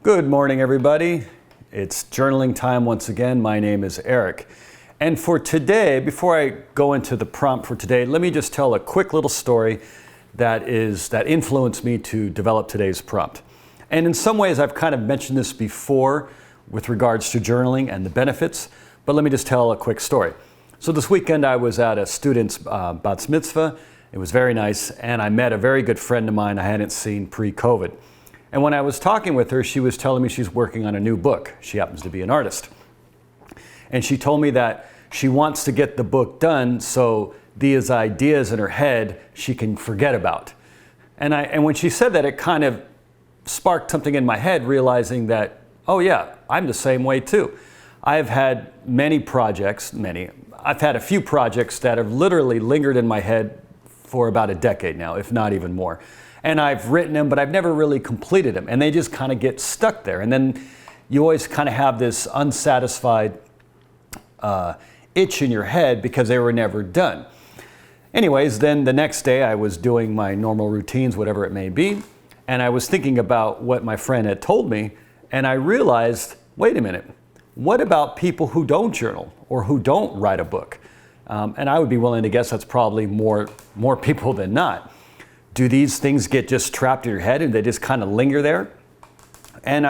Good morning, everybody. It's journaling time once again. My name is Erik. And for today, before I go into the prompt for today, let me just tell a quick little story that influenced me to develop today's prompt. And in some ways, I've kind of mentioned this before with regards to journaling and the benefits, but let me just tell a quick story. So this weekend, I was at a student's bat mitzvah. It was very nice, and I met a very good friend of mine I hadn't seen pre-COVID. And when I was talking with her, she was telling me she's working on a new book. She happens to be an artist. And she told me that she wants to get the book done so these ideas in her head she can forget about. And when she said that, it kind of sparked something in my head, realizing that, oh yeah, I'm the same way too. I've had many projects, I've had a few projects that have literally lingered in my head for about a decade now, if not even more. And I've written them, but I've never really completed them. And they just kind of get stuck there. And then you always kind of have this unsatisfied itch in your head because they were never done. Anyways, then the next day I was doing my normal routines, whatever it may be. And I was thinking about what my friend had told me. And I realized, wait a minute, what about people who don't journal or who don't write a book? And I would be willing to guess that's probably more people than not. Do these things get just trapped in your head and they just kind of linger there? And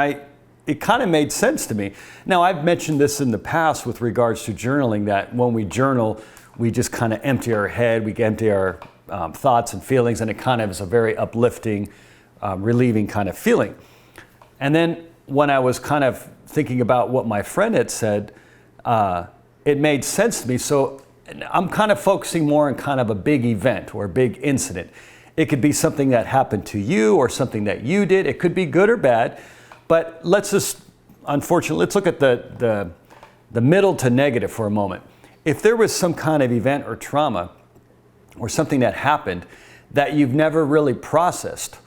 it kind of made sense to me. Now, I've mentioned this in the past with regards to journaling, that when we journal, we just kind of empty our head, we empty our thoughts and feelings, and it kind of is a very uplifting, relieving kind of feeling. And then when I was kind of thinking about what my friend had said, it made sense to me. So I'm kind of focusing more on kind of a big event or a big incident. It could be something that happened to you or something that you did. It could be good or bad, but let's look at the middle to negative for a moment. If there was some kind of event or trauma or something that happened that you've never really processed,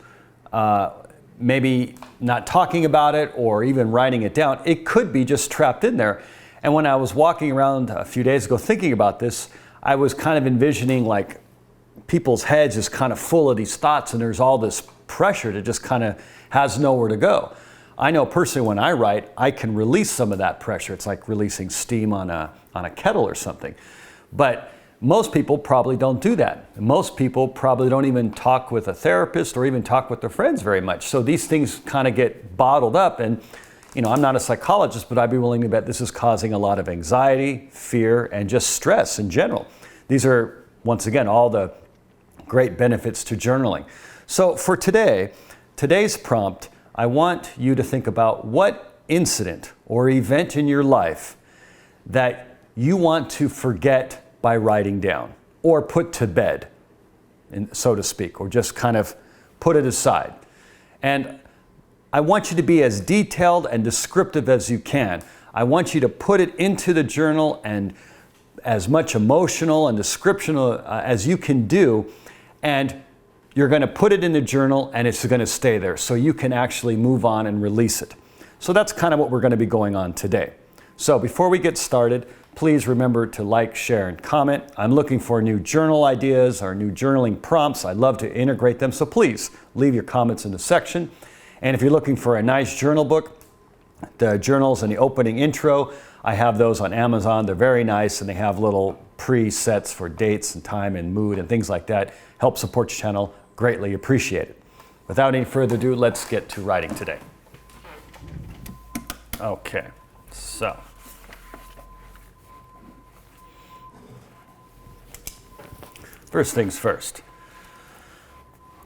maybe not talking about it or even writing it down, it could be just trapped in there. And when I was walking around a few days ago thinking about this, I was kind of envisioning like people's heads is kind of full of these thoughts, and there's all this pressure that just kind of has nowhere to go. I know personally when I write, I can release some of that pressure. It's like releasing steam on a kettle or something. But most people probably don't do that. Most people probably don't even talk with a therapist or even talk with their friends very much. So these things kind of get bottled up, and I'm not a psychologist, but I'd be willing to bet this is causing a lot of anxiety, fear, and just stress in general. These are, once again, all the great benefits to journaling. So for today's prompt, I want you to think about what incident or event in your life that you want to forget by writing down or put to bed, so to speak, or just kind of put it aside. And I want you to be as detailed and descriptive as you can. I want you to put it into the journal and as much emotional and descriptional as you can do. And you're going to put it in the journal and it's going to stay there so you can actually move on and release it. So that's kind of what we're going to be going on today. So before we get started, please remember to like, share, and comment. I'm looking for new journal ideas or new journaling prompts. I'd love to integrate them. So please leave your comments in the section. And if you're looking for a nice journal book, the journals and the opening intro, I have those on Amazon. They're very nice, and they have little presets for dates and time and mood and things like that. Help support your channel. Greatly appreciate it. Without any further ado, let's get to writing today. Okay, so first things first.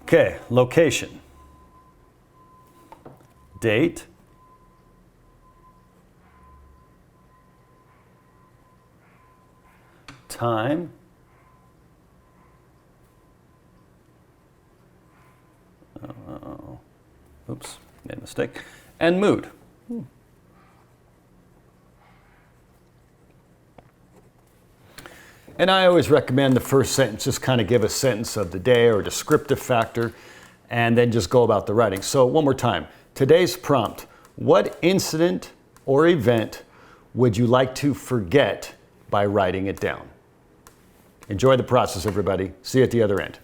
Okay, location. Date. Time. Oops, made a mistake. And mood. And I always recommend the first sentence, just kind of give a sentence of the day or a descriptive factor, and then just go about the writing. So one more time. Today's prompt: what incident or event would you like to forget by writing it down? Enjoy the process, everybody. See you at the other end.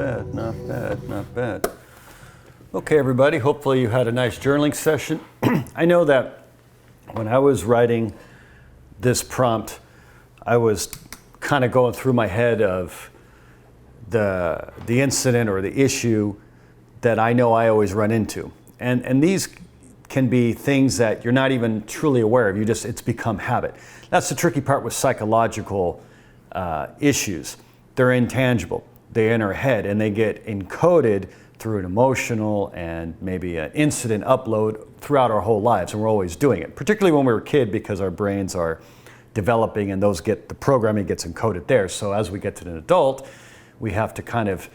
bad, not bad, not bad. Okay, everybody, hopefully you had a nice journaling session. I know that when I was writing this prompt, I was kind of going through my head of the incident or the issue that I know I always run into. And these can be things that you're not even truly aware of. It's become habit. That's the tricky part with psychological issues. They're intangible. They're in our head and they get encoded through an emotional and maybe an incident upload throughout our whole lives, and we're always doing it, particularly when we're a kid because our brains are developing and the programming gets encoded there. So as we get to an adult, we have to kind of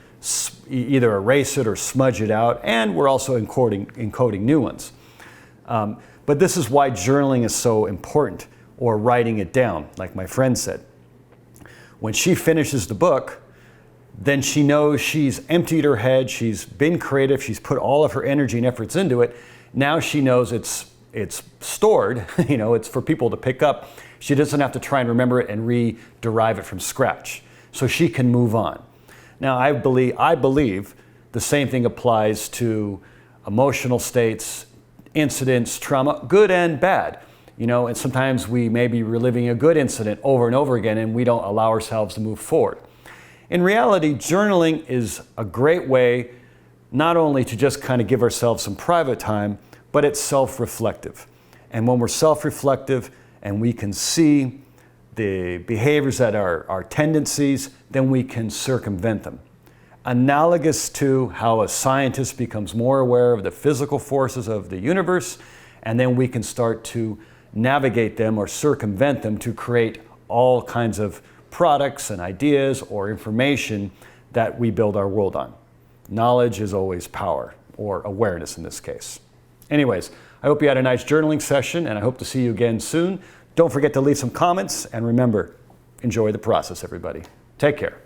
either erase it or smudge it out, and we're also encoding new ones. But this is why journaling is so important, or writing it down, like my friend said. When she finishes the book, then she knows she's emptied her head, she's been creative, she's put all of her energy and efforts into it. Now she knows it's stored, it's for people to pick up. She doesn't have to try and remember it and re-derive it from scratch. So she can move on. Now I believe the same thing applies to emotional states, incidents, trauma, good and bad. And sometimes we may be reliving a good incident over and over again and we don't allow ourselves to move forward. In reality, journaling is a great way not only to just kind of give ourselves some private time, but it's self-reflective. And when we're self-reflective and we can see the behaviors that are our tendencies, then we can circumvent them. Analogous to how a scientist becomes more aware of the physical forces of the universe, and then we can start to navigate them or circumvent them to create all kinds of products and ideas or information that we build our world on. Knowledge is always power, or awareness in this case. Anyways, I hope you had a nice journaling session, and I hope to see you again soon. Don't forget to leave some comments, and remember, enjoy the process, everybody. Take care.